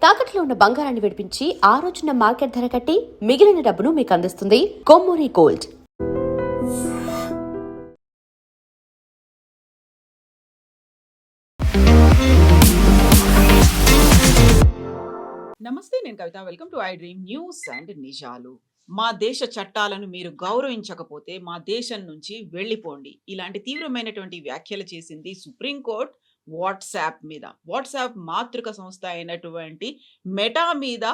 తాకట్లో ఉన్న బంగారాన్ని విడిపించి ఆ రోజున మార్కెట్ ధర కట్టి మిగిలిన డబ్బును మీకు అందిస్తుంది కొమ్మూరి గోల్డ్. నమస్తే, నేను Kavitha. Welcome to iDream news and నిజాలు. మా దేశ చట్టాలను మీరు గౌరవించకపోతే మా దేశం నుంచి వెళ్ళిపోండి. ఇలాంటి తీవ్రమైనటువంటి వ్యాఖ్యలు చేసింది సుప్రీంకోర్టు వాట్సాప్ మీద. వాట్సాప్ మాతృక సంస్థ అయినటువంటి మెటా మీద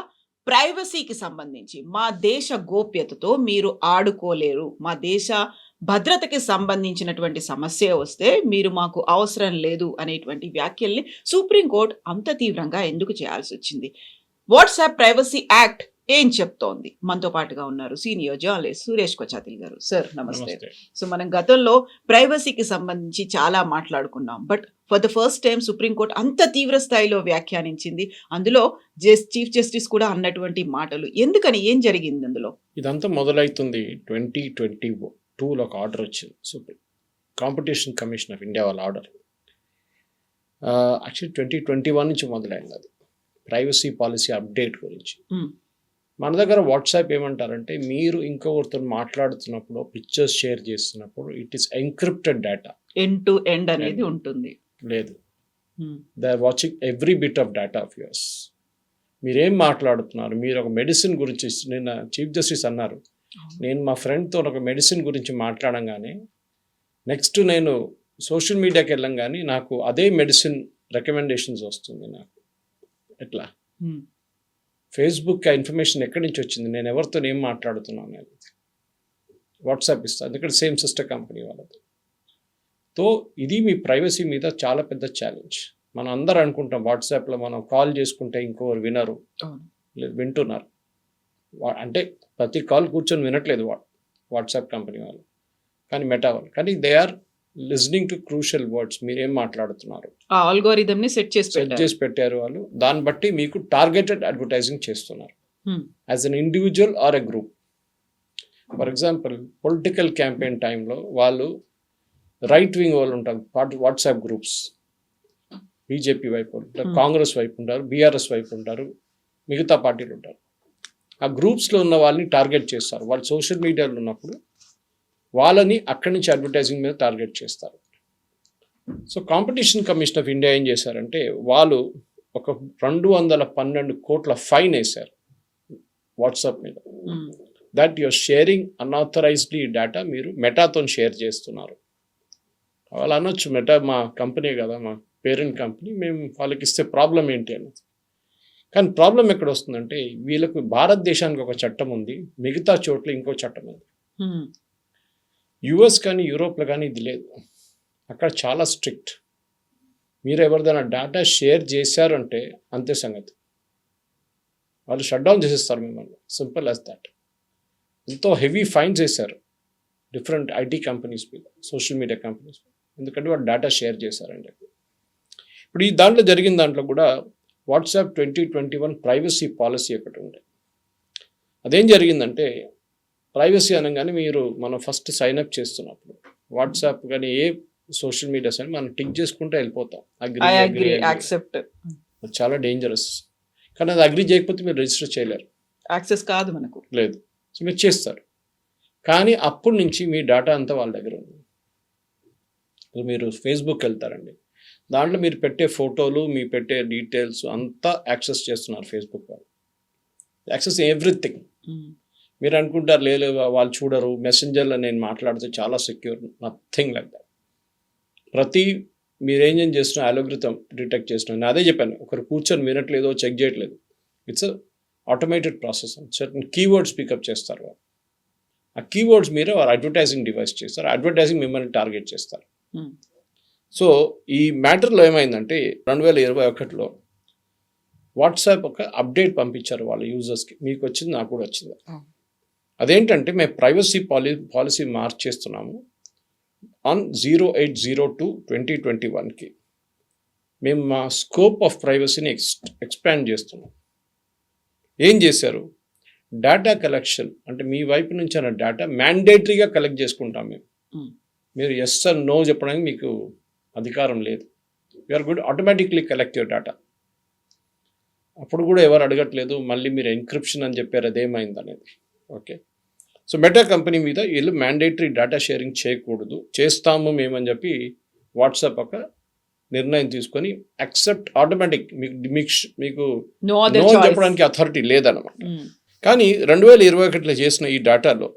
ప్రైవసీకి సంబంధించి మా దేశ గోప్యతతో మీరు ఆడుకోలేరు, మా దేశ భద్రతకి సంబంధించినటువంటి సమస్య వస్తే మీరు మాకు అవసరం లేదు అనేటువంటి వ్యాఖ్యల్ని సుప్రీంకోర్టు అంత తీవ్రంగా ఎందుకు చేయాల్సి వచ్చింది? వాట్సాప్ ప్రైవసీ యాక్ట్ ఏం చెప్తోంది? మనతో పాటుగా ఉన్నారు సీనియర్ జర్నలిస్ట్ సురేష్ కొచాతిల్ గారు. సార్ నమస్తే. సో మనం గతంలో ప్రైవసీకి సంబంధించి చాలా మాట్లాడుకున్నాం, but for the first time supreme court అంత తీవ్ర స్థాయిలో వ్యాఖ్యానించింది. అందులో చీఫ్ జస్టిస్ కూడా అన్నటువంటి మాటలు ఎందుకని, ఏం జరిగింది అందులో? ఇదంతా మొదలవుతుంది 2022లో ఒక ఆర్డర్ వచ్చింది. Supreme competition commission of India వాళ్ళ ఆర్డర్. యాక్చువల్లీ 2021 నుంచి మొదలైంది అది, ప్రైవసీ పాలసీ అప్డేట్ గురించి. మన దగ్గర వాట్సాప్ ఏమంటారంటే, మీరు ఇంకొకరితో మాట్లాడుతున్నప్పుడు పిక్చర్స్ షేర్ చేస్తున్నప్పుడు it is encrypted data, end to end అనేది ఉంటుంది. లేదు, they are watching every bit of data of yours. మీరేం మాట్లాడుతున్నారు, మీరు ఒక మెడిసిన్ గురించి, నిన్న చీఫ్ జస్టిస్ అన్నారు, నేను మా ఫ్రెండ్తో ఒక మెడిసిన్ గురించి మాట్లాడంగానే నెక్స్ట్ నేను సోషల్ మీడియాకి వెళ్ళంగానే నాకు అదే మెడిసిన్ రికమెండేషన్స్ వస్తుంది. నాకు ఎట్లా ఫేస్బుక్ ఇన్ఫర్మేషన్ ఎక్కడి నుంచి వచ్చింది, నేను ఎవరితో ఏం మాట్లాడుతున్నాను అనేది వాట్సాప్ ఇస్తాను, ఎందుకంటే సేమ్ సిస్టర్ కంపెనీ వాళ్ళది. తో ఇది మీ ప్రైవసీ మీద చాలా పెద్ద ఛాలెంజ్. మనం అందరూ అనుకుంటాం వాట్సాప్లో మనం కాల్ చేసుకుంటే ఇంకొకరు వినరు, లేదు వింటున్నారు. అంటే ప్రతి కాల్ కూర్చొని వినట్లేదు వాట్సాప్ కంపెనీ వాళ్ళు, కానీ మెటా వాళ్ళు, కానీ they are listening to crucial words. మీరేం మాట్లాడుతున్నారు, ఆ అల్గోరిథంని సెట్ చేసి పెట్టారు వాళ్ళు. దాన్ని బట్టి మీకు టార్గెటెడ్ అడ్వర్టైజింగ్ చేస్తున్నారు as an individual or a group. For example political campaign టైంలో వాళ్ళు రైట్ వింగ్ వాళ్ళు ఉంటారు, వాట్సాప్ గ్రూప్స్, బీజేపీ వైపు ఉంటారు, కాంగ్రెస్ వైపు ఉంటారు, బీఆర్ఎస్ వైపు ఉంటారు, మిగతా పార్టీలు ఉంటారు. ఆ గ్రూప్స్లో ఉన్న వాళ్ళని టార్గెట్ చేస్తారు. వాళ్ళు సోషల్ మీడియాలో ఉన్నప్పుడు వాళ్ళని అక్కడి నుంచి అడ్వర్టైజింగ్ మీద టార్గెట్ చేస్తారు. So competition commission of India ఏం చేశారంటే, వాళ్ళు ఒక 212 కోట్ల ఫైన్ వేశారు వాట్సాప్ మీద. దట్ యువర్ షేరింగ్ అన్ఆథరైజ్డ్లీ డేటా మీరు మెటాతో షేర్ చేస్తున్నారు. వాళ్ళు అనొచ్చు, మెటా మా కంపెనీ కదా, మా పేరెంట్ కంపెనీ, మేము వాళ్ళకి ఇస్తే ప్రాబ్లం ఏంటి అని. కానీ ప్రాబ్లం ఎక్కడ వస్తుందంటే, వీళ్ళకు భారతదేశానికి ఒక చట్టం ఉంది, మిగతా చోట్ల ఇంకో చట్టం ఉంది. యుఎస్ కానీ యూరోప్లో కానీ ఇది లేదు. అక్కడ చాలా స్ట్రిక్ట్. మీరు ఎవరిదైనా డేటా షేర్ చేశారంటే అంతే సంగతి, వాళ్ళు షట్ డౌన్ చేసేస్తారు మిమ్మల్ని. Simple as that. ఎంతో హెవీ ఫైన్స్ వేశారు డిఫరెంట్ ఐటీ కంపెనీస్ మీద, సోషల్ మీడియా కంపెనీస్ మీద, ఎందుకంటే వాళ్ళు డేటా షేర్ చేశారండి. ఇప్పుడు ఈ దాంట్లో జరిగిన దాంట్లో కూడా వాట్సాప్ 2021 ప్రైవసీ పాలసీ ఒకటి ఉండే. అదేం జరిగిందంటే, ప్రైవసీ అనగానే మనం ఫస్ట్ సైన్అప్ చేస్తున్నప్పుడు వాట్సాప్ కానీ ఏ సోషల్ మీడియాస్ అని మనం టిక్ చేసుకుంటూ వెళ్ళిపోతాం, యాక్సెప్ట్. చాలా డేంజరస్. కానీ అది అగ్రీ చేయకపోతే మీరు రిజిస్టర్ చేయలేరు, యాక్సెస్ కాదు మనకు, లేదు. సో మీరు చేస్తారు, కానీ అప్పటి నుంచి మీ డేటా అంతా వాళ్ళ దగ్గర ఉంది. మీరు ఫేస్బుక్ వెళ్తారండి, దాంట్లో మీరు పెట్టే ఫోటోలు, మీ పెట్టే డీటెయిల్స్ అంతా యాక్సెస్ చేస్తున్నారు ఫేస్బుక్ వాళ్ళు. Access everything. మీరు అనుకుంటారు లేదు వాళ్ళు చూడరు, మెసెంజర్లో నేను మాట్లాడితే చాలా సెక్యూర్. Nothing like that. ప్రతి మీరేం చేస్తున్నా అల్గోరిథం డిటెక్ట్ చేస్తున్నా. నేను అదే చెప్పాను, ఒకరు కూర్చొని వినట్లేదో చెక్ చేయట్లేదు, it's automated process. Certain keywords pick up చేస్తారు వాళ్ళు. ఆ కీవర్డ్స్ మీరు అడ్వర్టైజింగ్ డివైస్ చేస్తారు, అడ్వర్టైజింగ్ మిమ్మల్ని టార్గెట్ చేస్తారు. సో ఈ మ్యాటర్లో ఏమైందంటే, 2021లో వాట్సాప్ ఒక అప్డేట్ పంపించారు వాళ్ళ యూజర్స్కి. మీకు వచ్చింది, నాకు కూడా వచ్చింది. అదేంటంటే, మేము ప్రైవసీ పాలసీ మార్చేస్తున్నాము ఆన్ 08/02/2021కి. మేము మా స్కోప్ ఆఫ్ ప్రైవసీని ఎక్స్పాండ్ చేస్తున్నాం. ఏం చేశారు, డేటా కలెక్షన్ అంటే మీ వైపు నుంచి అన్న డేటా మ్యాండేటరీగా కలెక్ట్ చేసుకుంటాం మేము. మీరు ఎస్ ఆర్ నో చెప్పడానికి మీకు అధికారం లేదు. You are good automatically collect your data. అప్పుడు కూడా ఎవరు అడగట్లేదు మళ్ళీ మీరు ఎన్క్రిప్షన్ అని చెప్పారు అదేమైంది అనేది. ఓకే, సో మెటా కంపెనీ మీద వీళ్ళు మ్యాండేటరీ డేటా షేరింగ్ చేయకూడదు, చేస్తాము మేమని చెప్పి వాట్సాప్ ఒక నిర్ణయం తీసుకొని యాక్సెప్ట్ ఆటోమేటిక్ మీకు నో నో అదర్ అని చాయిస్. చెప్పడానికి అథారిటీ లేదన్నమాట. కానీ 2021లో చేసిన ఈ డేటాలో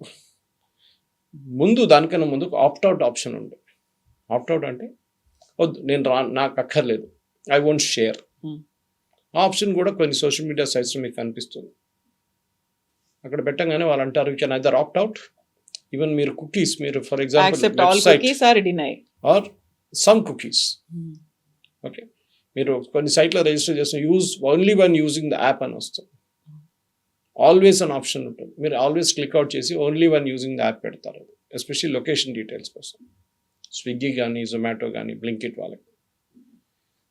ముందు దానికన్నా ముందు ఆప్ట్అవుట్ ఆప్షన్ ఉంది. ఆప్ట్అవుట్ అంటే వద్దు నేను నాకు అక్కర్లేదు, ఐ వోంట్ షేర్. ఆ ఆప్షన్ కూడా కొన్ని సోషల్ మీడియా సైట్స్లో మీకు కనిపిస్తుంది. అక్కడ పెట్టగానే వాళ్ళు అంటారు you can either opt out, even మీరు కుకీస్, మీరు for example accept all website cookies or deny. Or some cookies. Okay, మీరు కొన్ని సైట్లో రిజిస్టర్ చేసిన use only one using the app అని వస్తుంది. ఆల్వేస్ అన్ ఆప్షన్ ఉంటుంది, మీరు ఆల్వేస్ క్లిక్అవుట్ చేసి only one using the app పెడతారు, ఎస్పెషల్లీ లొకేషన్ డీటెయిల్స్ కోసం. స్విగ్గీ కానీ జొమాటో కానీ బ్లింకిట్ వాళ్ళకి.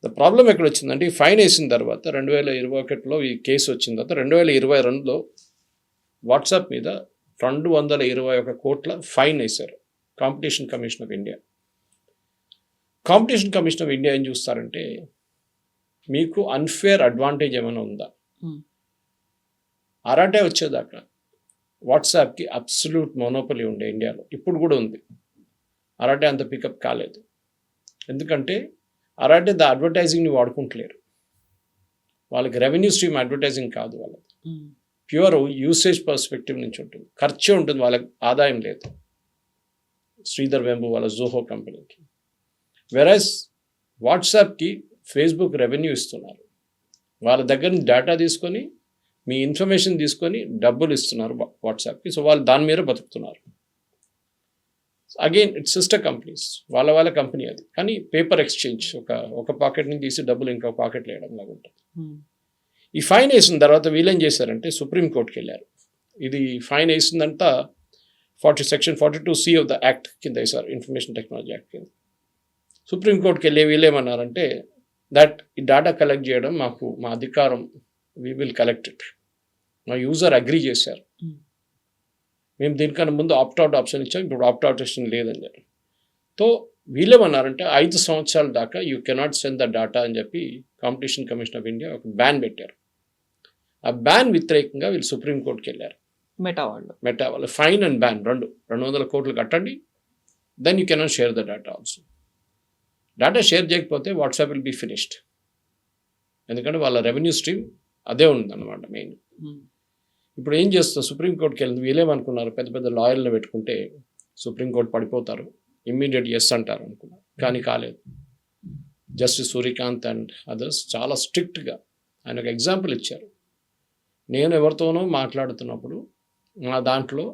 ద ప్రాబ్లం ఎక్కడ వచ్చిందంటే ఈ ఫైన్ వేసిన తర్వాత 2021లో ఈ కేసు వచ్చిన తర్వాత 2022లో వాట్సాప్ మీద 221 కోట్ల ఫైన్ వేశారు competition commission of India. Competition commission of India ఏం చూస్తారంటే మీకు అన్ఫేర్ అడ్వాంటేజ్ ఏమైనా ఉందా. అరాటే వచ్చేదాకా వాట్సాప్కి అబ్సల్యూట్ మోనోపలి ఉండే ఇండియాలో, ఇప్పుడు కూడా ఉంది. అరాటే అంత పికప్ కాలేదు, ఎందుకంటే అరాటే ద అడ్వర్టైజింగ్ని వాడుకుంటలేరు. వాళ్ళకి రెవెన్యూ స్ట్రీమ్ అడ్వర్టైజింగ్ కాదు, వాళ్ళకి ప్యూర్ యూసేజ్ పర్స్పెక్టివ్ నుంచి ఉంటుంది, ఖర్చే ఉంటుంది, వాళ్ళకి ఆదాయం లేదు. శ్రీధర్ వెంబు వాళ్ళ జోహో కంపెనీకి. వెరస్ వాట్సాప్కి ఫేస్బుక్ రెవెన్యూ ఇస్తున్నారు, వాళ్ళ దగ్గర నుంచి డేటా తీసుకొని మీ ఇన్ఫర్మేషన్ తీసుకొని డబ్బులు ఇస్తున్నారు వాట్సాప్కి. సో వాళ్ళు దాని మీద బతుకుతున్నారు. అగైన్ ఇట్స్ సిస్టర్ కంపెనీస్, వాళ్ళ కంపెనీ అది, కానీ పేపర్ ఎక్స్చేంజ్, ఒక పాకెట్ నుంచి తీసి డబ్బులు ఇంకొక పాకెట్లో వేయడం లాగా ఉంటుంది. ఈ ఫైన్ వేసిన తర్వాత వీళ్ళేం చేశారంటే సుప్రీంకోర్టుకి వెళ్ళారు. ఇది ఫైన్ వేసిందంతా section 42C of the act కింద వేశారు, ఇన్ఫర్మేషన్ టెక్నాలజీ యాక్ట్ కింద. సుప్రీంకోర్టుకి వెళ్ళి వీళ్ళేమన్నారంటే దట్ ఈ డేటా కలెక్ట్ చేయడం మా అధికారం, వీ విల్ కలెక్ట్ ఇట్. మా యూజర్ అగ్రీ చేశారు, మేము దీనికన్నా ముందు ఆప్ట్అవుట్ ఆప్షన్ ఇచ్చాం, ఇప్పుడు ఆప్ట్అవుట్ ఆప్షన్ లేదని చెప్పి. సో వీళ్ళేమన్నారంటే 5 సంవత్సరాల దాకా you cannot send the data అని చెప్పి కాంపిటీషన్ కమిషన్ ఆఫ్ ఇండియా ఒక బ్యాన్ పెట్టారు. ఆ బ్యాన్ వ్యతిరేకంగా వీళ్ళు సుప్రీంకోర్టుకి వెళ్ళారు. మెటా వాళ్ళు ఫైన్ అండ్ బ్యాన్ 200 కోట్లు కట్టండి, then you cannot share the data also. Data share చేయకపోతే వాట్సాప్ విల్ బీ ఫినిష్డ్, ఎందుకంటే వాళ్ళ రెవెన్యూ స్ట్రీమ్ అదే ఉందన్నమాట మెయిన్. ఇప్పుడు ఏం చేస్తారు, సుప్రీంకోర్టుకి వెళ్ళింది. వీళ్ళేమనుకున్నారు, పెద్ద పెద్ద లాయర్లను పెట్టుకుంటే సుప్రీంకోర్టు పడిపోతారు, ఇమ్మీడియట్ ఎస్ అంటారు అనుకున్నారు, కానీ కాలేదు. జస్టిస్ సూర్యకాంత్ అండ్ అదర్స్ చాలా స్ట్రిక్ట్గా ఆయన ఒక ఎగ్జాంపుల్ ఇచ్చారు. నేను ఎవరితోనో మాట్లాడుతున్నప్పుడు నా దాంట్లో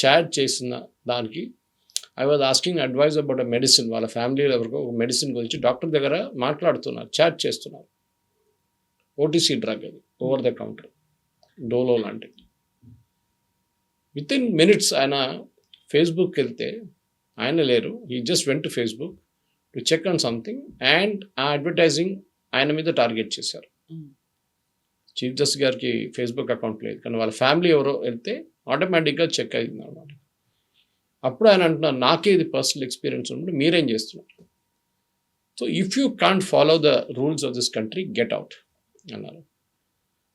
చాట్ చేసిన దానికి I was asking advice about a medicine, వాళ్ళ ఫ్యామిలీలో ఎవరికో ఒక మెడిసిన్ గురించి డాక్టర్ దగ్గర మాట్లాడుతున్నారు, చాట్ చేస్తున్నారు. ఓటీసీ డ్రగ్ అది, ఓవర్ ద కౌంటర్, డోలో లాంటిది. విత్ ఇన్ మినిట్స్ ఆయన ఫేస్బుక్కి వెళ్తే ఆయన లేరు, he just went to Facebook to check on something and ఆ అడ్వర్టైజింగ్ ఆయన మీద టార్గెట్ చేశారు. చీఫ్ జస్టిస్ గారికి ఫేస్బుక్ అకౌంట్ లేదు, కానీ వాళ్ళ ఫ్యామిలీ ఎవరో వెళ్తే ఆటోమేటిక్గా చెక్ అయింది అన్నమాట. అప్పుడు ఆయన అంటున్నారు, నాకే ఇది పర్సనల్ ఎక్స్పీరియన్స్ ఉన్నప్పుడు మీరేం చేస్తున్నారు. So if you can't follow the rules of this country get out అన్నారు.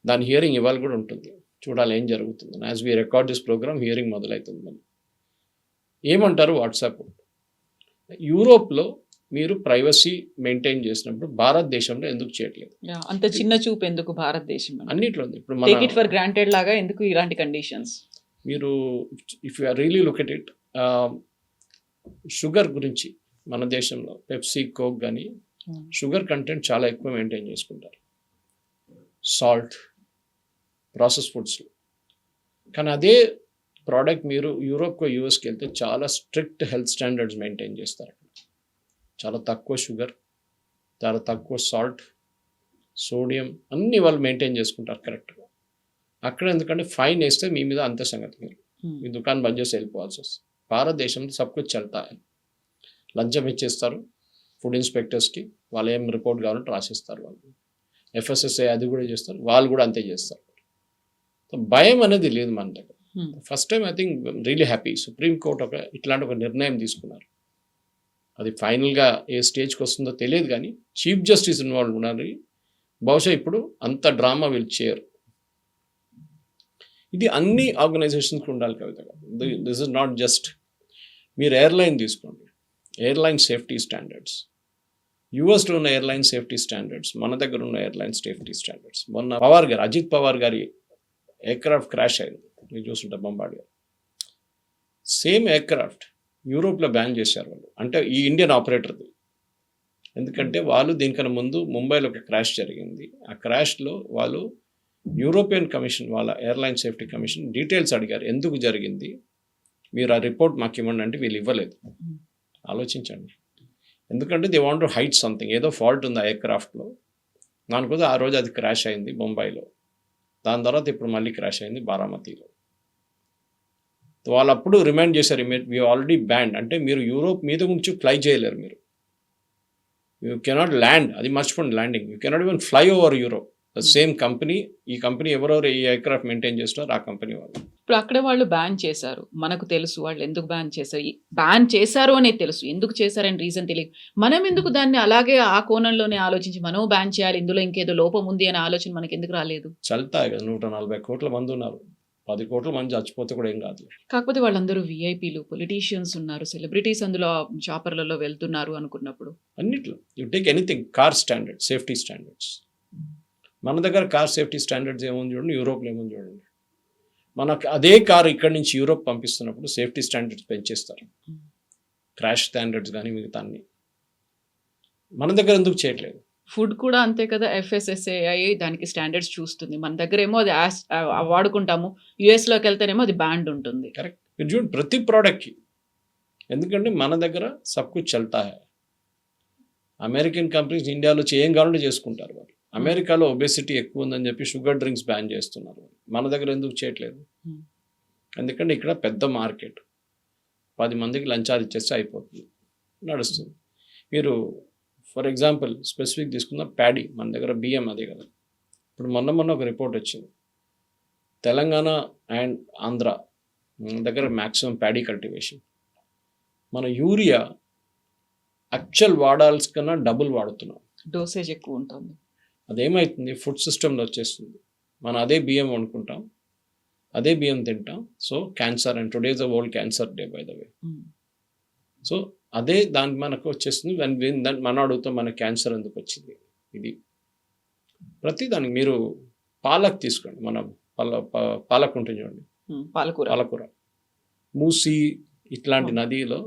దాని హియరింగ్ ఇవాళ కూడా ఉంటుంది, చూడాలి ఏం జరుగుతుంది. As we record this programme hearing మొదలవుతుంది. మళ్ళీ ఏమంటారు వాట్సాప్. యూరోప్లో మీరు ప్రైవసీ మెయింటైన్ చేసినప్పుడు భారతదేశంలో ఎందుకు చేయట్లేదు, అంత చిన్న చూపు ఎందుకు భారతదేశం, అన్నిట్లో ఉంది. ఇప్పుడు టేక్ ఇట్ ఫర్ గ్రాంటెడ్ లాగా ఎందుకు ఇలాంటి కండిషన్స్. మీరు if you are really look at it, sugar గురించి మన దేశంలో పెప్సీ, కోక్ కానీ షుగర్ కంటెంట్ చాలా ఎక్కువ మెయింటైన్ చేసుకుంటారు, సాల్ట్, ప్రాసెస్ ఫుడ్స్లో. కానీ అదే ప్రోడక్ట్ మీరు యూరోప్కో యూఎస్కి వెళ్తే చాలా స్ట్రిక్ట్ హెల్త్ స్టాండర్డ్స్ మెయింటైన్ చేస్తారు. చాలా తక్కువ షుగర్, చాలా తక్కువ సాల్ట్, సోడియం అన్నీ వాళ్ళు మెయింటైన్ చేసుకుంటారు కరెక్ట్గా. అక్కడ ఎందుకంటే ఫైన్ వేస్తే మీ మీద అంతే సంగతి, మీరు మీ దుకాణం బంద్ చేసి వెళ్ళిపోవాల్సి వస్తుంది. భారతదేశంలో సబ్కుచ్ చల్తా, లంచం ఇచ్చేస్తారు ఫుడ్ ఇన్స్పెక్టర్స్కి, వాళ్ళు ఏం రిపోర్ట్ కావాలంటే రాసిస్తారు. వాళ్ళు FSSAI అది కూడా చేస్తారు, వాళ్ళు కూడా అంతే చేస్తారు. భయం అనేది లేదు మన దగ్గర. First time I think really happy supreme court ఇట్లాంటి ఒక నిర్ణయం తీసుకున్నారు. అది ఫైనల్గా ఏ స్టేజ్కి వస్తుందో తెలియదు, కానీ చీఫ్ జస్టిస్ ఇన్వాల్వ్ ఉన్నారు. బహుశా ఇప్పుడు అంత డ్రామా వీళ్ళు చేయరు. ఇది అన్ని ఆర్గనైజేషన్స్కి ఉండాలి కవిత. దిస్ ఇస్ నాట్ జస్ట్ మీరు ఎయిర్లైన్ తీసుకోండి, ఎయిర్లైన్ సేఫ్టీ స్టాండర్డ్స్, యూఎస్లో ఉన్న ఎయిర్లైన్ సేఫ్టీ స్టాండర్డ్స్, మన దగ్గర ఉన్న ఎయిర్లైన్ సేఫ్టీ స్టాండర్డ్స్. మొన్న అజిత్ పవార్ గారి ఎయిర్క్రాఫ్ట్ క్రాష్ అయింది, మీరు చూస్తుంటే బొంబార్డియర్. సేమ్ ఎయిర్క్రాఫ్ట్ యూరోప్లో బ్యాన్ చేశారు వాళ్ళు, అంటే ఈ ఇండియన్ ఆపరేటర్ది. ఎందుకంటే వాళ్ళు దీనికన్నా ముందు ముంబైలో ఒక క్రాష్ జరిగింది. ఆ క్రాష్లో వాళ్ళు యూరోపియన్ కమిషన్, వాళ్ళ ఎయిర్లైన్ సేఫ్టీ కమిషన్ డీటెయిల్స్ అడిగారు, ఎందుకు జరిగింది, మీరు ఆ రిపోర్ట్ మాకు ఇవ్వండి అంటే వీళ్ళు ఇవ్వలేదు. ఆలోచించండి. ఎందుకంటే they want to hide something, ఏదో ఫాల్ట్ ఉంది ఆ ఎయిర్క్రాఫ్ట్లో. దానికోసం ఆ రోజు అది క్రాష్ అయింది ముంబైలో. దాని తర్వాత ఇప్పుడు మళ్ళీ క్రాష్ అయింది బారామతిలో. వాళ్ళు అప్పుడు రిమైండ్ చేశారు, వీ ఆల్రెడీ బ్యాండ్, అంటే మీరు యూరోప్ మీద నుంచి ఫ్లై చేయలేరు, మీరు యూ కెనాట్ ల్యాండ్, అది మర్చిపోండి landing, you cannot even fly over Europe. The same company, ఈ కంపెనీ ఎవరెవరు ఈ ఎయిర్క్రాఫ్ట్ మెయింటైన్ చేస్తున్నారు ఆ కంపెనీ వాళ్ళు. ఇప్పుడు అక్కడే వాళ్ళు బ్యాన్ చేశారు, మనకు తెలుసు వాళ్ళు ఎందుకు బ్యాన్ చేశారు. బ్యాన్ చేశారు అనేది తెలుసు, ఎందుకు చేశారని రీజన్ తెలియదు. మనం ఎందుకు దాన్ని అలాగే ఆ కోణంలోనే ఆలోచించి మనం బ్యాన్ చేయాలి, ఇందులో ఇంకేదో లోపం ఉంది అనే ఆలోచన మనకి ఎందుకు రాలేదు? చల్తాయి కదా, 140 కోట్ల మంది ఉన్నారు, 10 కోట్ల మంది చచ్చిపోతే కూడా ఏం కాదు. కాకపోతే వాళ్ళందరూ విఐపీలు, పొలిటీషియన్స్ ఉన్నారు, సెలబ్రిటీస్ అందులో చాపర్లలో వెళ్తున్నారు అనుకున్నప్పుడు అన్నిట్లో you take anything, car standard, safety standards. మన దగ్గర కార్ సేఫ్టీ స్టాండర్డ్స్ ఏముంది చూడండి, యూరోప్లో ఏముంది చూడండి. మనకు అదే కార్ ఇక్కడి నుంచి యూరోప్ పంపిస్తున్నప్పుడు సేఫ్టీ స్టాండర్డ్స్ పెంచేస్తారు, క్రాష్ స్టాండర్డ్స్ కానీ మిగతా అన్ని. మన దగ్గర ఎందుకు చేయట్లేదు? ఫుడ్ కూడా అంతే కదా, FSSAI దానికి స్టాండర్డ్స్ చూస్తుంది. మన దగ్గర ఏమో అది వాడుకుంటాము, యుఎస్లోకి వెళ్తేనేమో అది బ్యాండ్ ఉంటుంది. కరెక్ట్. మీరు చూడండి ప్రతి ప్రోడక్ట్కి, ఎందుకంటే మన దగ్గర సబ్ కుచ్ చల్తా హై. అమెరికన్ కంపెనీస్ ఇండియాలో ఏం కావాలంటే చేసుకుంటారు వాళ్ళు. అమెరికాలో ఒబెసిటీ ఎక్కువ ఉందని చెప్పి షుగర్ డ్రింక్స్ బ్యాన్ చేస్తున్నారు, మన దగ్గర ఎందుకు చేయట్లేదు? ఎందుకంటే ఇక్కడ పెద్ద మార్కెట్, 10 మందికి లంచాలు ఇచ్చేస్తే అయిపోతుంది, నడుస్తుంది. మీరు ఫర్ ఎగ్జాంపుల్ స్పెసిఫిక్ తీసుకున్న ప్యాడీ, మన దగ్గర బియ్యం అదే కదా. ఇప్పుడు మొన్న ఒక రిపోర్ట్ వచ్చింది, తెలంగాణ అండ్ ఆంధ్ర దగ్గర మ్యాక్సిమం ప్యాడీ కల్టివేషన్. మన యూరియా యాక్చువల్ వాడాల్సి కన్నా డబుల్ వాడుతున్నాం, డోసేజ్ ఎక్కువ ఉంటుంది. అదేమవుతుంది, ఫుడ్ సిస్టంలో వచ్చేస్తుంది. మనం అదే బియ్యం వండుకుంటాం, అదే బియ్యం తింటాం. So cancer, and today is the world cancer day by the way. So అదే దానికి మనకు వచ్చేస్తుంది. దాన్ని మనం అడుగుతాం, మన క్యాన్సర్ ఎందుకు వచ్చింది. ఇది ప్రతిదానికి మీరు పాలక్ తీసుకోండి, మన పాలక్ ఉంటుంది చూడండి, పాలకూర మూసి ఇట్లాంటి నదిలో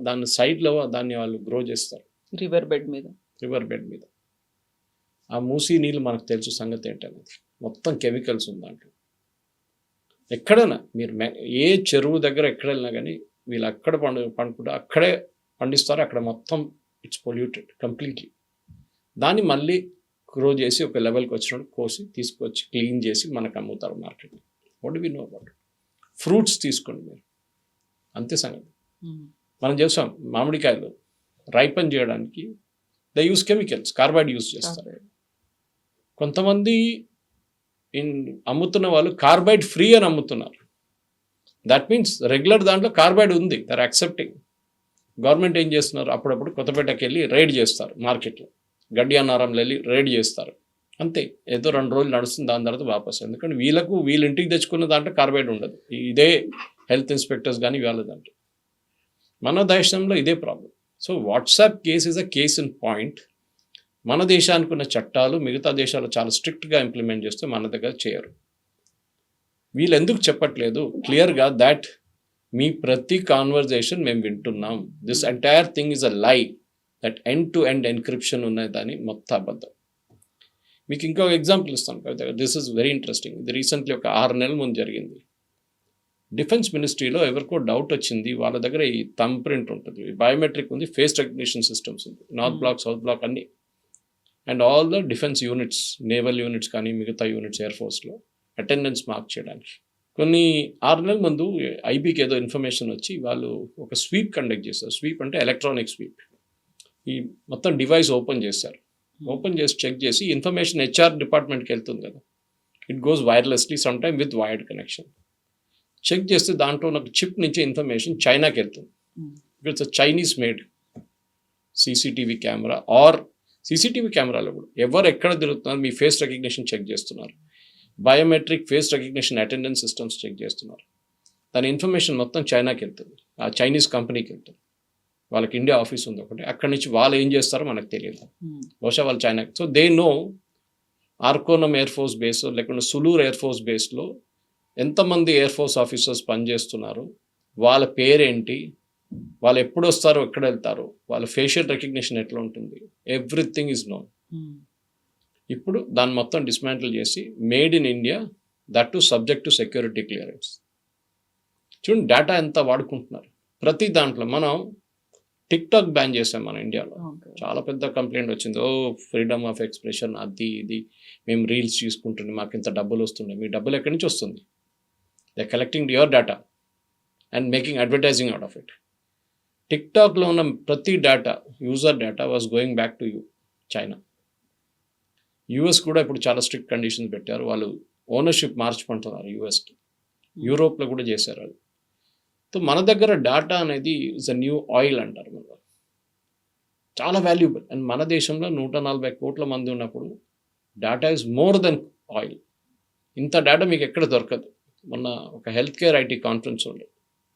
దాని సైడ్లో దాన్ని వాళ్ళు గ్రో చేస్తారు, రివర్ బెడ్ మీద. ఆ మూసి నీళ్ళు మనకు తెలుసు సంగతి ఏంటనేది, మొత్తం కెమికల్స్ ఉంది దాంట్లో. ఎక్కడైనా మీరు ఏ చెరువు దగ్గర ఎక్కడ వెళ్ళినా కానీ వీళ్ళు అక్కడ పండుకుంటే అక్కడే పండిస్తారు, అక్కడ మొత్తం ఇట్స్ పొల్యూటెడ్ కంప్లీట్లీ. దాన్ని మళ్ళీ గ్రో చేసి ఒక లెవెల్కి వచ్చినప్పుడు కోసి తీసుకొచ్చి క్లీన్ చేసి మనకు అమ్ముతారు మార్కెట్లో. What do we know about fruits? తీసుకోండి మీరు, అంతే సంగతి. మనం చేస్తాం మామిడికాయలు రైపన్ చేయడానికి they use chemicals, carbide use చేస్తారు. కొంతమంది అమ్ముతున్న వాళ్ళు కార్బైడ్ ఫ్రీ అని అమ్ముతున్నారు. దట్ మీన్స్ రెగ్యులర్ దాంట్లో కార్బైడ్ ఉంది, దర్ యాక్సెప్టింగ్. గవర్నమెంట్ ఏం చేస్తున్నారు, అప్పుడప్పుడు కొత్తపేటకి వెళ్ళి రైడ్ చేస్తారు, మార్కెట్లో గడ్డి అన్నారంలో వెళ్ళి రైడ్ చేస్తారు, అంతే. ఏదో 2 రోజులు నడుస్తుంది, దాని తర్వాత వాపస్. ఎందుకంటే వీళ్ళ ఇంటికి తెచ్చుకున్న దాంట్లో కార్బైడ్ ఉండదు. ఇదే హెల్త్ ఇన్స్పెక్టర్స్ కానీ వాళ్ళ దాంట్లో. మన దేశంలో ఇదే problem. So WhatsApp case is a case in point. మన దేశానికి ఉన్న చట్టాలు మిగతా దేశాలు చాలా స్ట్రిక్ట్గా ఇంప్లిమెంట్ చేస్తే మన దగ్గర చేయరు. వీళ్ళు ఎందుకు చెప్పట్లేదు క్లియర్గా దట్ మీ ప్రతి కాన్వర్జేషన్ మేము వింటున్నాం, this entire thing is a lie, that end to end encryption ఉన్నదని మొత్తం అబద్ధం. మీకు ఇంకొక ఎగ్జాంపుల్ ఇస్తాను Kavitha, this is very interesting. ఇది రీసెంట్లీ ఒక 6 నెలల ముందు జరిగింది. డిఫెన్స్ మినిస్ట్రీలో ఎవరికో డౌట్ వచ్చింది, వాళ్ళ దగ్గర ఈ థంబ్ ప్రింట్ ఉంటుంది, బయోమెట్రిక్ ఉంది, ఫేస్ రికగ్నిషన్ సిస్టమ్స్ ఉంది, నార్త్ బ్లాక్ సౌత్ బ్లాక్ అన్నీ. And all the defence units, naval units కానీ మిగతా యూనిట్స్ ఎయిర్ ఫోర్స్లో అటెండెన్స్ మార్క్ చేయడానికి. కొన్ని 6 నెలల ముందు ఐబీకి ఏదో ఇన్ఫర్మేషన్ వచ్చి వాళ్ళు ఒక స్వీప్ కండక్ట్ చేస్తారు. స్వీప్ అంటే ఎలక్ట్రానిక్ స్వీప్. ఈ మొత్తం డివైస్ ఓపెన్ చేశారు. ఓపెన్ చేసి చెక్ చేసి ఇన్ఫర్మేషన్ HR డిపార్ట్మెంట్కి వెళ్తుంది కదా, it goes wirelessly some time with wired connection. Check చేస్తే దాంట్లో ఉన్న చిప్ నుంచి ఇన్ఫర్మేషన్ చైనాకి వెళ్తుంది. It's a Chinese made CCTV camera or CCTV కెమెరాలో కూడా ఎవరు ఎక్కడ తిరుగుతున్నారు, మీ ఫేస్ రికగ్నిషన్ చెక్ చేస్తున్నారు, biometric face recognition attendance systems check చేస్తున్నారు. దాని ఇన్ఫర్మేషన్ మొత్తం చైనాకి వెళ్తుంది, ఆ చైనీస్ కంపెనీకి వెళ్తుంది. వాళ్ళకి ఇండియా ఆఫీస్ ఉంది ఒకటి, అక్కడి నుంచి వాళ్ళు ఏం చేస్తారో మనకు తెలియదు. బహుశా వాళ్ళు China. So they know Arakkonam air force base లేకుంటే సులూర్ ఎయిర్ ఫోర్స్ బేస్లో ఎంతమంది ఎయిర్ ఫోర్స్ ఆఫీసర్స్ పనిచేస్తున్నారు, వాళ్ళ పేరేంటి, వాళ్ళు ఎప్పుడు వస్తారో ఎక్కడ వెళ్తారు, వాళ్ళ ఫేషియల్ రికగ్నిషన్ ఎట్లా ఉంటుంది, ఎవ్రీథింగ్ ఈజ్ నోన్. ఇప్పుడు దాన్ని మొత్తం డిస్మాంటిల్ చేసి made in India, that to subject to security clearance. చూడండి డేటా ఎంత వాడుకుంటున్నారు ప్రతి దాంట్లో. మనం టిక్టాక్ బ్యాన్ చేసాం మన ఇండియాలో, చాలా పెద్ద కంప్లైంట్ వచ్చింది. ఓ ఫ్రీడమ్ ఆఫ్ ఎక్స్ప్రెషన్, అది ఇది, మేము రీల్స్ తీసుకుంటుండే మాకు ఇంత డబ్బులు వస్తుండే. మీ డబ్బులు ఎక్కడి నుంచి వస్తుంది? They collecting your data and making advertising out of it. టిక్టాక్లో ఉన్న ప్రతి data, user data was going back to China. US కూడా ఇప్పుడు చాలా స్ట్రిక్ట్ కండిషన్స్ పెట్టారు, వాళ్ళు ఓనర్షిప్ మార్చుకుంటున్నారు యూఎస్కి. యూరోప్లో కూడా చేశారు అది. సో మన దగ్గర డేటా అనేది ఇస్ అ న్యూ ఆయిల్ అంటారు, మన చాలా వాల్యుబుల్. అండ్ మన దేశంలో 140 కోట్ల మంది ఉన్నప్పుడు data is more than oil. ఇంత డేటా మీకు ఎక్కడ దొరకదు. మొన్న ఒక హెల్త్ కేర్ ఐటీ కాన్ఫరెన్స్ ఉండే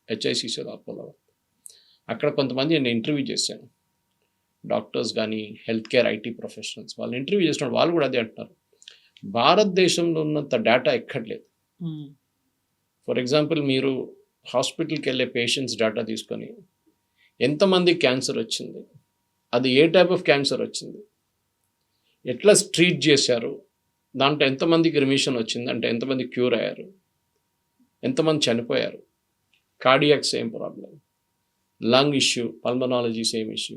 HICC అపోలో, అక్కడ కొంతమంది నేను ఇంటర్వ్యూ చేశాను, డాక్టర్స్ కానీ హెల్త్ కేర్ ఐటీ ప్రొఫెషనల్స్. వాళ్ళు ఇంటర్వ్యూ చేసినప్పుడు వాళ్ళు కూడా అదే అంటున్నారు, భారతదేశంలో ఉన్నంత డేటా ఎక్కడలేదు. ఫర్ ఎగ్జాంపుల్, మీరు హాస్పిటల్కి వెళ్ళే పేషెంట్స్ డేటా తీసుకొని ఎంతమంది క్యాన్సర్ వచ్చింది, అది ఏ టైప్ ఆఫ్ క్యాన్సర్ వచ్చింది, ఎట్లా ట్రీట్ చేశారు, దాంట్లో ఎంతమందికి రిమిషన్ వచ్చింది అంటే ఎంతమంది క్యూర్ అయ్యారు, ఎంతమంది చనిపోయారు, cardiac same problem, lung issue, pulmonology same issue,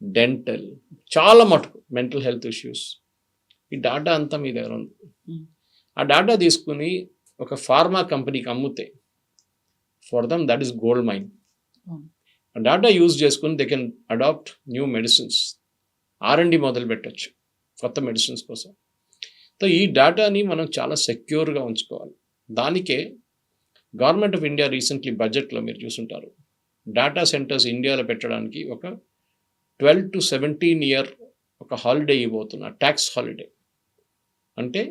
dental, చాలా మటుకు మెంటల్ హెల్త్ ఇష్యూస్. ఈ డేటా అంతా మీ దగ్గర ఉంది. ఆ డేటా తీసుకుని ఒక ఫార్మా కంపెనీకి అమ్మితే for them that is gold mine. ఆ డేటా యూజ్ చేసుకుని they can adapt new medicines, R&D మొదలు పెట్టచ్చు కొత్త మెడిసిన్స్ కోసం. సో ఈ డేటాని మనం చాలా సెక్యూర్గా ఉంచుకోవాలి. దానికే గవర్నమెంట్ ఆఫ్ ఇండియా రీసెంట్లీ బడ్జెట్లో మీరు చూసుంటారు, డేటా సెంటర్స్ ఇండియాలో పెట్టడానికి ఒక 12 to 17 year ఒక హాలిడే ఇవ్వబోతున్నారు, ట్యాక్స్ హాలిడే. అంటే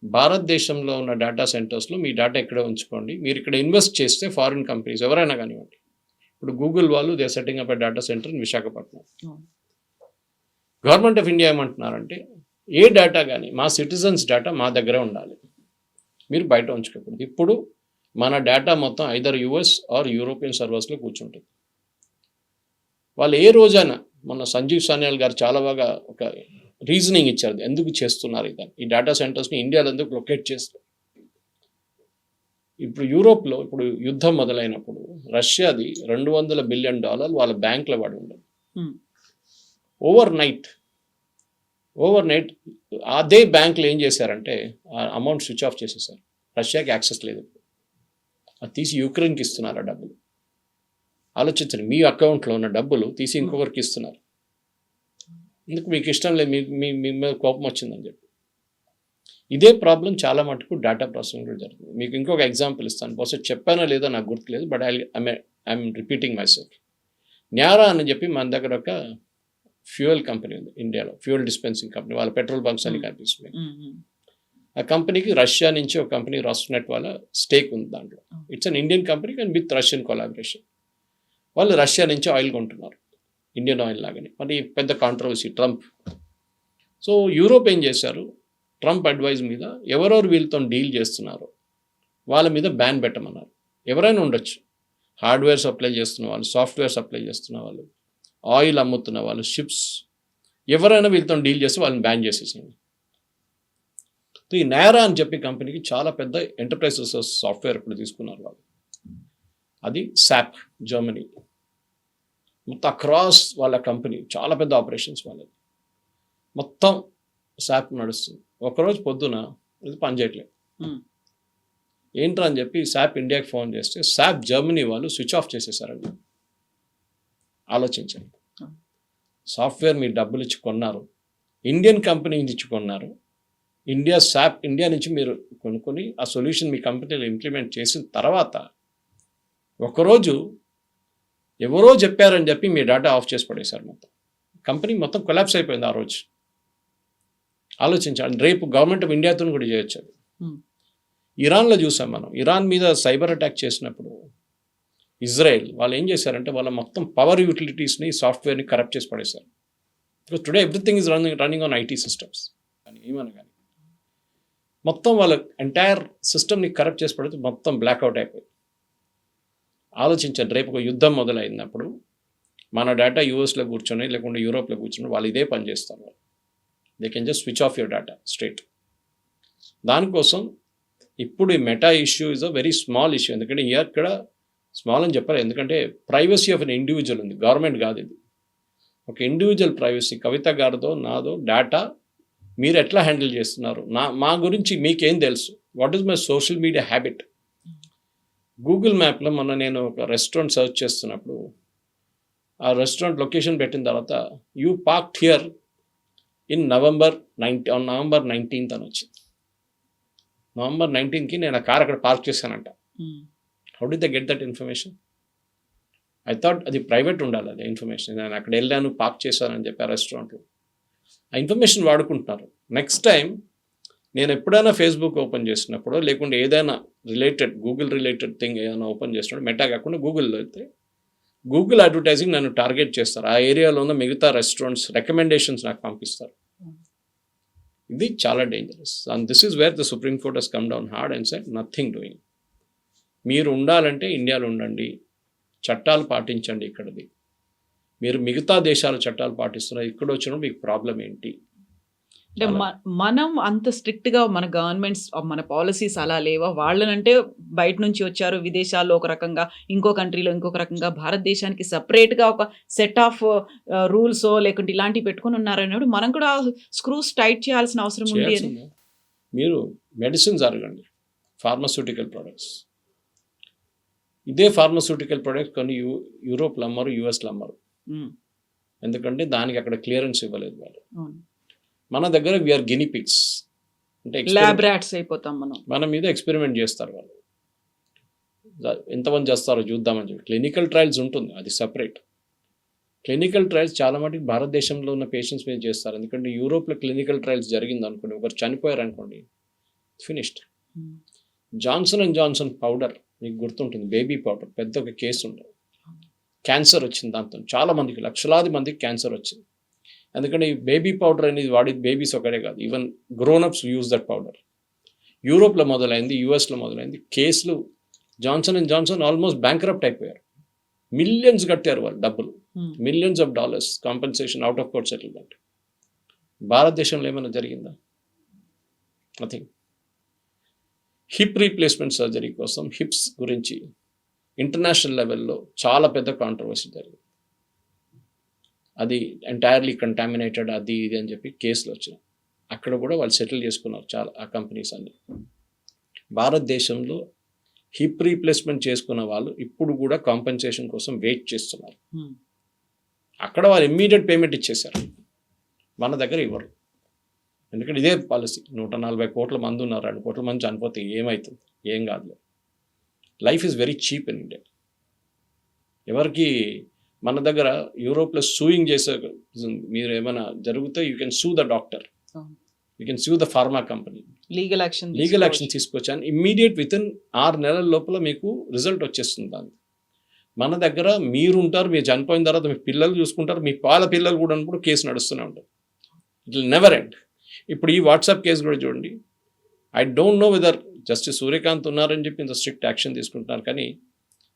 భారతదేశంలో ఉన్న డేటా సెంటర్స్లో మీ డేటా ఎక్కడే ఉంచుకోండి, మీరు ఇక్కడ ఇన్వెస్ట్ చేస్తే ఫారిన్ కంపెనీస్ ఎవరైనా కానివ్వండి, ఇప్పుడు గూగుల్ వాళ్ళు they setting up data centre in Visakhapatnam. Government of India ఏమంటున్నారంటే ఏ డేటా కానీ మా సిటిజన్స్ డేటా మా దగ్గరే ఉండాలి, మీరు బయట ఉంచుకోకూడదు. ఇప్పుడు మన డేటా మొత్తం ఐదర్ US ఆర్ యూరోపియన్ సర్వర్స్లో కూర్చుంటుంది. వాళ్ళు ఏ రోజైనా, మన సంజీవ్ సాన్యాల్ గారు చాలా బాగా ఒక రీజనింగ్ ఇచ్చారు ఎందుకు చేస్తున్నారు ఇదని, ఈ డేటా సెంటర్స్ని ఇండియాలో ఎందుకు లొకేట్ చేస్తారు. ఇప్పుడు యూరోప్లో ఇప్పుడు యుద్ధం మొదలైనప్పుడు రష్యాది $200 బిలియన్ వాళ్ళ బ్యాంకులో పడి ఉండదు. ఓవర్ నైట్ అదే బ్యాంకులు ఏం చేశారంటే ఆ అమౌంట్ స్విచ్ ఆఫ్ చేసేసారు. రష్యాకి యాక్సెస్ లేదు, అది తీసి యుక్రెయిన్కి ఇస్తున్నారు ఆ డబ్బులు. ఆలోచించండి, మీ అకౌంట్లో ఉన్న డబ్బులు తీసి ఇంకొకరికి ఇస్తున్నారు. ఎందుకు? మీకు ఇష్టం లేదు, మీ మీద కోపం వచ్చిందని చెప్పి. ఇదే ప్రాబ్లం చాలా మటుకు డేటా ప్రాసెసింగ్ కూడా జరుగుతుంది. మీకు ఇంకొక ఎగ్జాంపుల్ ఇస్తాను, బహుశా చెప్పానో లేదో నాకు గుర్తులేదు, but I'm repeating myself. Nayara అని చెప్పి మన దగ్గర ఒక ఫ్యూయల్ కంపెనీ ఉంది ఇండియాలో, ఫ్యూయల్ డిస్పెన్సింగ్ కంపెనీ, వాళ్ళ పెట్రోల్ బంక్స్ అని కనిపిస్తుంది. ఆ కంపెనీకి రష్యా నుంచి ఒక కంపెనీ రాస్నెట్ వాళ్ళ స్టేక్ ఉంది దాంట్లో. It's an Indian company and with Russian collaboration. వాళ్ళు రష్యా నుంచి ఆయిల్ కొంటున్నారు, ఇండియన్ ఆయిల్ లాగానే. మరి పెద్ద కాంట్రవర్సీ ట్రంప్. సో యూరోప్ ఏం చేశారు, ట్రంప్ అడ్వైజ్ మీద ఎవరెవరు వీళ్ళతో డీల్ చేస్తున్నారో వాళ్ళ మీద బ్యాన్ పెట్టమన్నారు. ఎవరైనా ఉండొచ్చు, హార్డ్వేర్ సప్లై చేస్తున్న వాళ్ళు, సాఫ్ట్వేర్ సప్లై చేస్తున్న వాళ్ళు, ఆయిల్ అమ్ముతున్న వాళ్ళు, షిప్స్, ఎవరైనా వీళ్ళతో డీల్ చేస్తే వాళ్ళని బ్యాన్ చేసేసింది. ఈ నేరా అని చెప్పి కంపెనీకి చాలా పెద్ద ఎంటర్ప్రైజ్ సాఫ్ట్వేర్ ఇప్పుడు తీసుకున్నారు వాళ్ళు. అది సాప్ జర్మనీ, మొత్తం అక్రాస్ వాళ్ళ కంపెనీ, చాలా పెద్ద ఆపరేషన్స్ వాళ్ళది, మొత్తం సాప్ నడుస్తుంది. ఒకరోజు పొద్దున ఇది పనిచేయట్లేదు, ఏంట్రా అని చెప్పి సాప్ ఇండియాకి ఫోన్ చేస్తే సాప్ జర్మనీ వాళ్ళు స్విచ్ ఆఫ్ చేసేసారండి. ఆలోచించండి, సాఫ్ట్వేర్ మీరు డబ్బులు ఇచ్చి కొన్నారు, ఇండియన్ కంపెనీ నుంచి ఇచ్చి కొన్నారు, ఇండియా నుంచి మీరు కొనుక్కొని ఆ సొల్యూషన్ మీ కంపెనీలో ఇంప్లిమెంట్ చేసిన తర్వాత ఒకరోజు ఎవరో చెప్పారని చెప్పి మీ డేటా ఆఫ్ చేసి పడేశారు మొత్తం. కంపెనీ మొత్తం కొలాప్స్ అయిపోయింది ఆ రోజు. ఆలోచించండి, రేపు గవర్నమెంట్ ఆఫ్ ఇండియాతో కూడా చేయొచ్చు అది. ఇరాన్లో చూసాం మనం, ఇరాన్ మీద సైబర్ అటాక్ చేసినప్పుడు ఇజ్రాయెల్ వాళ్ళు ఏం చేశారంటే వాళ్ళ మొత్తం పవర్ యూటిలిటీస్ని, సాఫ్ట్వేర్ని కరప్ట్ చేసి పడేశారు. Because today everything is running on IT systems. కానీ ఏమన్నా కానీ మొత్తం వాళ్ళ ఎంటైర్ సిస్టమ్ని కరప్ట్ చేసి పడితే మొత్తం బ్లాక్అవుట్ అయిపోయింది. ఆలోచించండి, రేపు ఒక యుద్ధం మొదలైనప్పుడు మన డేటా యూఎస్లో కూర్చొని లేకుంటే యూరోప్లో కూర్చొని వాళ్ళు ఇదే పని చేస్తారు. వాళ్ళు they can just switch off your data straight. దానికోసం ఇప్పుడు ఈ meta issue is a very small issue. ఎందుకంటే ఇక్కడ స్మాల్ అని చెప్పారు, ఎందుకంటే ప్రైవసీ ఆఫ్ ఎన్ ఇండివిజువల్ ఉంది, గవర్నమెంట్ కాదు ఇది. ఒక ఇండివిజువల్ ప్రైవసీ, కవిత గారిదో నాదో డేటా మీరు ఎట్లా హ్యాండిల్ చేస్తున్నారు, మా గురించి మీకేం తెలుసు, what is my social media habit. Google మ్యాప్లో మొన్న నేను ఒక రెస్టారెంట్ సర్చ్ చేస్తున్నప్పుడు ఆ రెస్టారెంట్ లొకేషన్ పెట్టిన తర్వాత you parked here in November 19th అని వచ్చింది. November 19th నేను ఆ కార్ అక్కడ పార్క్ చేశానంట. How did they get that information? I thought అది ప్రైవేట్ ఉండాలి అది ఇన్ఫర్మేషన్. నేను అక్కడ వెళ్ళాను, పార్క్ చేశానని చెప్పి ఆ రెస్టారెంట్లో ఆ ఇన్ఫర్మేషన్ వాడుకుంటున్నారు. నెక్స్ట్ టైం నేను ఎప్పుడైనా ఫేస్బుక్ ఓపెన్ చేసినప్పుడు లేకుంటే ఏదైనా రిలేటెడ్ గూగుల్ రిలేటెడ్ థింగ్ ఏదైనా ఓపెన్ చేసినప్పుడు మెటా కాకుండా గూగుల్లో అయితే గూగుల్ అడ్వర్టైజింగ్ నన్ను టార్గెట్ చేస్తారు. ఆ ఏరియాలో ఉన్న మిగతా రెస్టారెంట్స్ రికమెండేషన్స్ నాకు పంపిస్తారు. ఇది చాలా dangerous. And this is where the Supreme Court has come down hard and said nothing doing. మీరు ఉండాలంటే ఇండియాలో ఉండండి, చట్టాలు పాటించండి ఇక్కడది. మీరు మిగతా దేశాల చట్టాలు పాటిస్తున్నారు, ఇక్కడ వచ్చినప్పుడు మీకు ప్రాబ్లం ఏంటి? అంటే మనం అంత స్ట్రిక్ట్గా మన గవర్నమెంట్స్ మన పాలసీస్ అలా లేవా? వాళ్ళనంటే బయట నుంచి వచ్చారు, విదేశాల్లో ఒక రకంగా, ఇంకో కంట్రీలో ఇంకొక రకంగా, భారతదేశానికి సపరేట్గా ఒక సెట్ ఆఫ్ రూల్స్ లేకుంటే ఇలాంటివి పెట్టుకుని ఉన్నారనేప్పుడు మనం కూడా స్క్రూస్ టైట్ చేయాల్సిన అవసరం ఉంది అని. మీరు మెడిసిన్స్ అడగండి, ఫార్మస్యూటికల్ ప్రొడక్ట్స్, ఇదే ఫార్మస్యూటికల్ ప్రొడక్ట్స్ కొన్ని యూరోప్లో అమ్మరు, యూఎస్లో అమ్మరు. ఎందుకంటే దానికి అక్కడ క్లియరెన్స్ ఇవ్వలేదు వాళ్ళు. మన దగ్గర వీఆర్ గినీ పిగ్స్, అంటే ల్యాబ్ రాట్స్ అయిపోతాం మనం. మన మీద ఎక్స్పెరిమెంట్ చేస్తారు వాళ్ళు, ఎంతమంది చేస్తారో చూద్దామని చెప్పి. క్లినికల్ ట్రయల్స్ ఉంటుంది, అది సపరేట్. క్లినికల్ ట్రయల్స్ చాలా మటుకు భారతదేశంలో ఉన్న పేషెంట్స్ మీద చేస్తారు. ఎందుకంటే యూరోప్లో క్లినికల్ ట్రయల్స్ జరిగింది అనుకోండి, ఒకరు చనిపోయారు అనుకోండి, ఫినిష్డ్. జాన్సన్ పౌడర్ మీకు గుర్తుంటుంది, బేబీ పౌడర్, పెద్ద ఒక కేసు ఉండదు, క్యాన్సర్ వచ్చింది దాంతో. చాలా మందికి, లక్షలాది మందికి క్యాన్సర్ వచ్చింది. ఎందుకంటే ఈ బేబీ పౌడర్ అనేది వాడేది బేబీస్ ఒకటే కాదు, even grown-ups use that powder. యూరోప్లో మొదలైంది, యూఎస్లో మొదలైంది. కేసులు జాన్సన్ ఆల్మోస్ట్ బ్యాంక్రప్ట్ అయిపోయారు. మిలియన్స్ కట్టారు వాళ్ళు డబ్బులు, millions of dollars compensation, out of court settlement. భారతదేశంలో ఏమైనా జరిగిందా? నథింగ్. హిప్ రీప్లేస్మెంట్ సర్జరీ కోసం, హిప్స్ గురించి ఇంటర్నేషనల్ లెవెల్లో చాలా పెద్ద కాంట్రవర్సీ జరిగింది. అది ఎంటైర్లీ కంటామినేటెడ్, అది ఇది అని చెప్పి కేసులు వచ్చినాయి. అక్కడ కూడా వాళ్ళు సెటిల్ చేసుకున్నారు చాలా, ఆ కంపెనీస్ అన్ని. భారతదేశంలో హిప్ రీప్లేస్మెంట్ చేసుకున్న వాళ్ళు ఇప్పుడు కూడా కాంపెన్సేషన్ కోసం వెయిట్ చేస్తున్నారు. అక్కడ వాళ్ళు ఇమ్మీడియట్ పేమెంట్ ఇచ్చేశారు, మన దగ్గర ఇవ్వరు. ఎందుకంటే ఇదే పాలసీ. 140 కోట్ల మంది ఉన్నారు, 2 కోట్ల మంది చనిపోతే ఏమవుతుంది? ఏం కాదులే. Life is very cheap in India. ఎవరికి మన దగ్గర యూరోప్లో సూయింగ్ చేసే, మీరు ఏమైనా జరిగితే యూ కెన్ సూ ద డాక్టర్, యూ కెన్ సూ the pharma company, legal action తీసుకోవచ్చు. అండ్ ఇమ్మీడియట్ వితిన్ 6 నెలల లోపల మీకు రిజల్ట్ వచ్చేస్తుంది దాన్ని. మన దగ్గర మీరు ఉంటారు, మీరు చనిపోయిన తర్వాత మీ పిల్లలు చూసుకుంటారు, మీ పిల్లలు కూడా ఉన్నప్పుడు కేసు నడుస్తూనే ఉంటుంది. It will never end. ఇప్పుడు ఈ వాట్సాప్ కేసు కూడా చూడండి. I don't know whether justice Surya Kant ఉన్నారని చెప్పి ఇంత స్ట్రిక్ట్ యాక్షన్ తీసుకుంటున్నారు, కానీ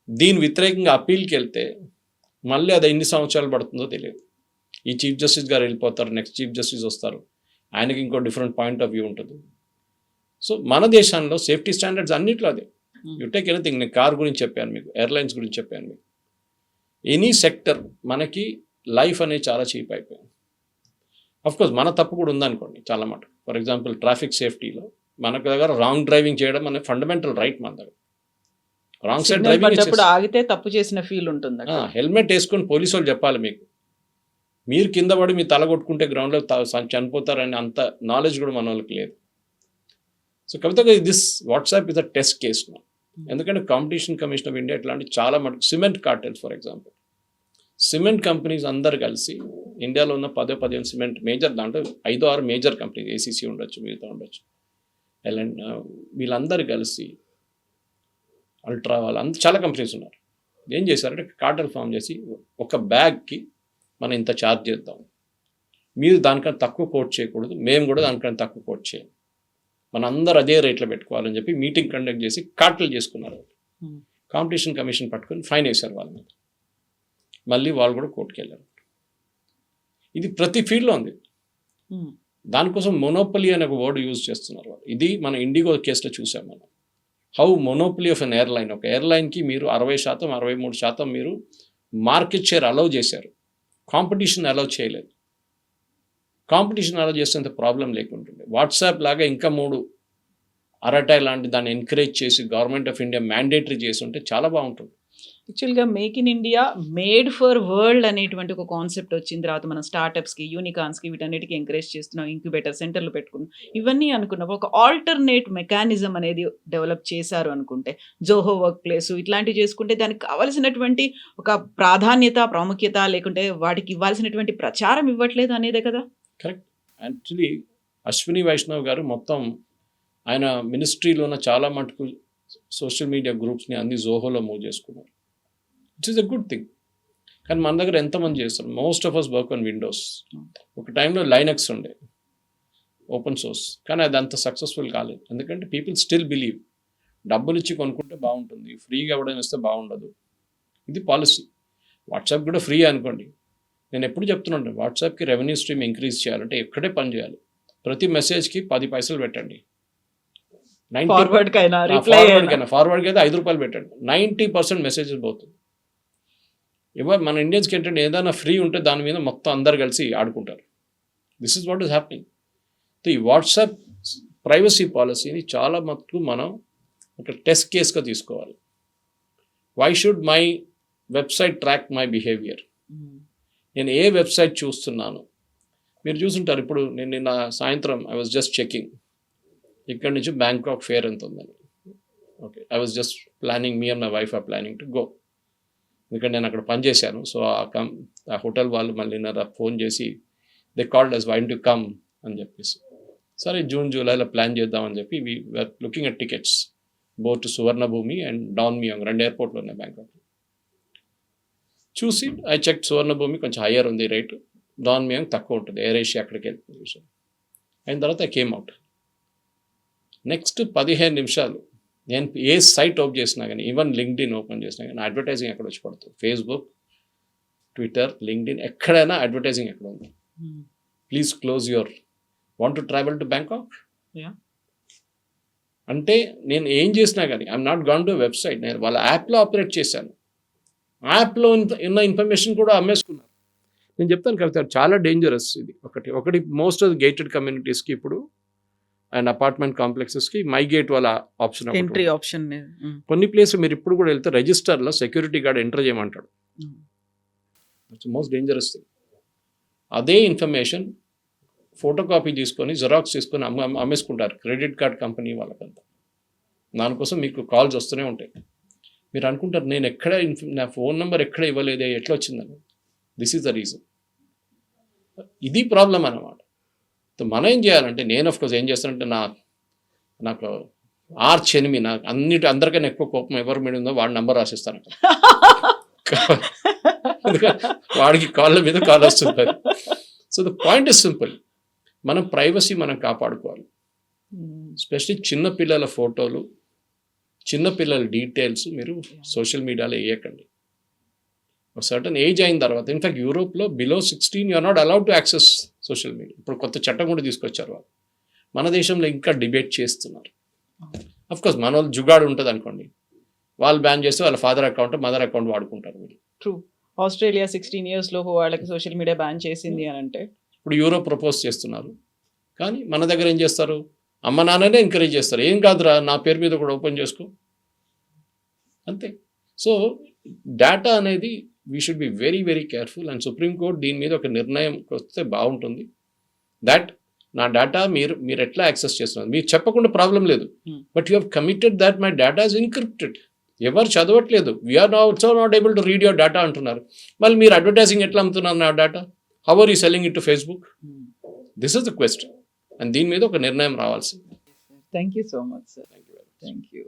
దీని వ్యతిరేకంగా అప్పీల్కి వెళ్తే మళ్ళీ అది ఎన్ని సంవత్సరాలు పడుతుందో తెలియదు. ఈ చీఫ్ జస్టిస్ గారు వెళ్ళిపోతారు, నెక్స్ట్ చీఫ్ జస్టిస్ వస్తారు, ఆయనకి ఇంకో డిఫరెంట్ పాయింట్ ఆఫ్ వ్యూ ఉంటుంది. సో మన దేశంలో సేఫ్టీ స్టాండర్డ్స్ అన్నిట్లో అదే. యూ టేక్ ఎనీథింగ్, నేను కార్ గురించి చెప్పాను మీకు, ఎయిర్లైన్స్ గురించి చెప్పాను మీకు, ఎనీ సెక్టర్ మనకి లైఫ్ అనేది చాలా చీప్ అయిపోయింది. అఫ్కోర్స్ మన తప్పు కూడా ఉందనుకోండి చాలా మాట. ఫర్ ఎగ్జాంపుల్ ట్రాఫిక్ సేఫ్టీలో మనకు దగ్గర రాంగ్ డ్రైవింగ్ చేయడం అనే ఫండమెంటల్ రైట్ మన దగ్గర. రాంగ్ సైడ్ డ్రైవింగ్ ఆగితే తప్పు చేసిన ఫీల్ ఉంటుంది. హెల్మెట్ వేసుకొని పోలీసు వాళ్ళు చెప్పాలి మీకు. మీరు కింద పడి మీ తల కొట్టుకుంటే గ్రౌండ్లో చనిపోతారని అంత నాలెడ్జ్ కూడా మన వాళ్ళకి లేదు. సో కవితగా this WhatsApp is a test case నా. ఎందుకంటే కాంపిటీషన్ కమిషన్ ఆఫ్ ఇండియా ఇట్లాంటి చాలా మటుకు cement cartels, for example cement companies అందరు కలిసి ఇండియాలో ఉన్న 10-15 సిమెంట్ మేజర్ దాంట్లో 5-6 మేజర్ కంపెనీస్ ఏసీసీ ఉండొచ్చు, మిగతా ఉండొచ్చు, వీళ్ళందరూ కలిసి అల్ట్రా వాళ్ళు చాలా కంపెనీస్ ఉన్నారు. ఏం చేశారంటే కార్టెల్ ఫామ్ చేసి ఒక బ్యాగ్కి మనం ఇంత ఛార్జ్ చేద్దాం, మీరు దానికన్నా తక్కువ కోట్ చేయకూడదు, మేము కూడా దానికన్నా తక్కువ కోట్ చేయం, మన అందరూ అదే రేట్లో పెట్టుకోవాలని చెప్పి మీటింగ్ కండక్ట్ చేసి కార్టెల్ చేసుకున్నారు. కాంపిటీషన్ కమిషన్ పట్టుకొని ఫైన్ వేశారు వాళ్ళ మీద. మళ్ళీ వాళ్ళు కూడా కోర్టుకు వెళ్ళారు. ఇది ప్రతి ఫీల్డ్లో ఉంది. దానికోసం మొనోపలీ అనే ఒక వర్డ్ యూజ్ చేస్తున్నారు వాళ్ళు. ఇది మన ఇండిగో కేసులో చూసాం మనం. How monopoly of an airline, ఒక ఎయిర్లైన్కి మీరు 60%, 63% మీరు మార్కెట్ షేర్ అలౌ చేశారు, కాంపిటీషన్ అలౌ చేయలేదు. కాంపిటీషన్ అలౌ చేసేంత ప్రాబ్లం లేకుంటుండే. వాట్సాప్ లాగా ఇంకా 3 అరటాయ్ లాంటి దాన్ని ఎంకరేజ్ చేసి గవర్నమెంట్ ఆఫ్ ఇండియా మ్యాండేటరీ చేసి ఉంటే చాలా బాగుంటుంది. యాక్చువల్గా make in India made for world అనేటువంటి ఒక కాన్సెప్ట్ వచ్చిన తర్వాత మన స్టార్టప్స్కి, యూనికార్న్స్కి, వీటన్నిటికీ ఎంకరేజ్ చేస్తున్నాం, ఇంక్యుబేటర్ సెంటర్లు పెట్టుకున్నాం, ఇవన్నీ అనుకున్నాం. ఒక ఆల్టర్నేట్ మెకానిజం అనేది డెవలప్ చేశారు అనుకుంటే, జోహో వర్క్ ప్లేస్ ఇట్లాంటివి చేసుకుంటే దానికి కావాల్సినటువంటి ఒక ప్రాధాన్యత, ప్రాముఖ్యత, లేకుంటే వాటికి ఇవ్వాల్సినటువంటి ప్రచారం ఇవ్వట్లేదు అనేదే కదా. కరెక్ట్. యాక్చువల్లీ అశ్విని వైష్ణవ్ గారు మొత్తం ఆయన మినిస్ట్రీలో ఉన్న చాలా మటుకు సోషల్ మీడియా గ్రూప్స్ని అన్ని జోహోలో మూవ్ చేసుకున్నారు. It's is a good thing. కానీ మన దగ్గర ఎంతమంది చేస్తారు? Most of us work on Windows. ఒక టైంలో లైనక్స్ ఉండే ఓపెన్ సోర్స్, కానీ అది అంత సక్సెస్ఫుల్ కాలేదు. ఎందుకంటే పీపుల్ స్టిల్ బిలీవ్ డబ్బులు ఇచ్చి కొనుక్కుంటే బాగుంటుంది, ఫ్రీగా ఎవడైనా ఇస్తే బాగుండదు. ఇది పాలసీ. వాట్సాప్ కూడా ఫ్రీ అనుకోండి. నేను ఎప్పుడు చెప్తున్నాను, వాట్సాప్కి రెవెన్యూ స్ట్రీమ్ ఇంక్రీజ్ చేయాలంటే ఎక్కడే పని చేయాలి. ప్రతి మెసేజ్కి 10 పైసలు పెట్టండి. ఫార్వర్డ్కి అయితే 5 రూపాయలు పెట్టండి. 90% మెసేజెస్ పోతుంది. మన ఇండియన్స్కి ఏంటంటే ఏదైనా ఫ్రీ ఉంటే దాని మీద మొత్తం అందరు కలిసి ఆడుకుంటారు. This is what is happening. ఈ వాట్సాప్ ప్రైవసీ పాలసీని చాలా మటుకు మనం ఒక టెస్ట్ కేస్గా తీసుకోవాలి. Why should my website track my behaviour? నేను ఏ వెబ్సైట్ చూస్తున్నాను? మీరు చూసుంటారు. ఇప్పుడు నేను నిన్న సాయంత్రం ఐ వాజ్ జస్ట్ చెకింగ్, ఇక్కడ నుంచి బ్యాంకాక్ ఫేర్ ఎంత ఉందని. Okay, I was just planning, me and my wife or planning to go. ఎందుకంటే నేను అక్కడ పనిచేశాను. సో ఆ హోటల్ వాళ్ళు మళ్ళీ నా ఫోన్ చేసి they called us, why to come అని చెప్పేసి, సరే జూన్ జూలైలో ప్లాన్ చేద్దామని చెప్పి we are looking at tickets both Suvarnabhumi and Don Mueang, 2 ఎయిర్పోర్ట్లు ఉన్నాయి బ్యాంకాక్. చూసి ఐ చెక్, సువర్ణభూమి కొంచెం హయ్యర్ ఉంది రేటు, డాన్ మియాంగ్ తక్కువ ఉంటుంది, ఎయిర్ ఏషియా అక్కడికి వెళ్తుంది విషయం. అయిన తర్వాత ఐ కేమ్ అవుట్. నెక్స్ట్ 15 నిమిషాలు నేను ఏ సైట్ ఓపెన్ చేసినా కానీ, ఈవెన్ లింక్డ్ఇన్ ఓపెన్ చేసినా కానీ అడ్వర్టైజింగ్ ఎక్కడ వచ్చి పడుతుంది. ఫేస్బుక్, ట్విట్టర్, లింక్డ్ఇన్, ఎక్కడైనా అడ్వర్టైజింగ్ ఎక్కడ ఉంది. Please close your want to travel to Bangkok అంటే నేను ఏం చేసినా కానీ I'm not gone to website, నేను వాళ్ళ యాప్లో ఆపరేట్ చేశాను. యాప్లో ఉన్న ఇన్ఫర్మేషన్ కూడా అమ్మేసుకున్నారు. నేను చెప్తాను కవిత, చాలా డేంజరస్ ఇది. ఒకటి మోస్ట్ ఆఫ్ గేటెడ్ కమ్యూనిటీస్కి ఇప్పుడు అండ్ అపార్ట్మెంట్ కాంప్లెక్సెస్కి మై గేట్ వాళ్ళ ఆప్షన్, ఎంట్రీ ఆప్షన్. కొన్ని ప్లేస్ మీరు ఇప్పుడు కూడా వెళ్తే రిజిస్టర్లో సెక్యూరిటీ గార్డ్ ఎంటర్ చేయమంటాడు. It's most dangerous thing. అదే ఇన్ఫర్మేషన్ ఫోటో కాపీ తీసుకొని, జెరాక్స్ తీసుకొని అమ్మేసుకుంటారు క్రెడిట్ కార్డ్ కంపెనీ వాళ్ళకంతా. దానికోసం మీకు కాల్స్ వస్తూనే ఉంటాయి. మీరు అనుకుంటారు నేను ఎక్కడ నా ఫోన్ నెంబర్ ఎక్కడ ఇవ్వలేదే, ఎట్లా వచ్చిందని. This is the reason. ఇది ప్రాబ్లం అన్నమాట. మనం ఏం చేయాలంటే, నేను ఆఫ్కోర్స్ ఏం చేస్తానంటే, నాకు ఆర్చ్ ఎనిమి, నాకు అందరికన్నా ఎక్కువ కోపం ఎవరి మీద ఉందో వాడి నెంబర్ రాసిస్తాను. వాడికి కాళ్ళ మీద కాల్ వస్తుంది. So the point is simple, మనం ప్రైవసీ మనం కాపాడుకోవాలి. ఎస్పెషలీ చిన్నపిల్లల ఫోటోలు, చిన్నపిల్లల డీటెయిల్స్ మీరు సోషల్ మీడియాలో వేయకండి. ఒక సర్టన్ ఏజ్ అయిన తర్వాత, ఇన్ఫాక్ట్ యూరోప్లో below 16 you are not allowed to access social media. ఇప్పుడు కొత్త చట్టం కూడా తీసుకొచ్చారు వాళ్ళు. మన దేశంలో ఇంకా డిబేట్ చేస్తున్నారు. అఫ్కోర్స్ మన వాళ్ళు జుగాడు ఉంటుంది అనుకోండి, వాళ్ళు బ్యాన్ చేస్తే వాళ్ళ ఫాదర్ అకౌంట్, మదర్ అకౌంట్ వాడుకుంటారు వీళ్ళు. ట్రూ. ఆస్ట్రేలియా 16 years లోపు వాళ్ళకి సోషల్ మీడియా బ్యాన్ చేసింది అని అంటే, ఇప్పుడు యూరోప్ ప్రపోజ్ చేస్తున్నారు. కానీ మన దగ్గర ఏం చేస్తారు, అమ్మ నాన్ననే ఎంకరేజ్ చేస్తారు. ఏం కాదురా, నా పేరు మీద కూడా ఓపెన్ చేసుకో, అంతే. సో డేటా అనేది we should be very very careful. And supreme court దీని మీద ఒక నిర్ణయం వస్తే బాగుంటుంది. దట్ నా డేటా మీరు ఎట్లా యాక్సెస్ చేస్తున్నారు, మీరు చెప్పకుండా ప్రాబ్లం లేదు, but you have committed that my data is encrypted. ఎవరు చదవట్లేదు. We are also not able to read your data అంటున్నారు. మళ్ళీ మీరు అడ్వర్టైజింగ్ ఎట్లా అమ్ముతున్నారు నా data? How are you selling it to Facebook? This is the question. And దీని మీద ఒక నిర్ణయం రావాల్సింది. Thank you so much sir. Thank you.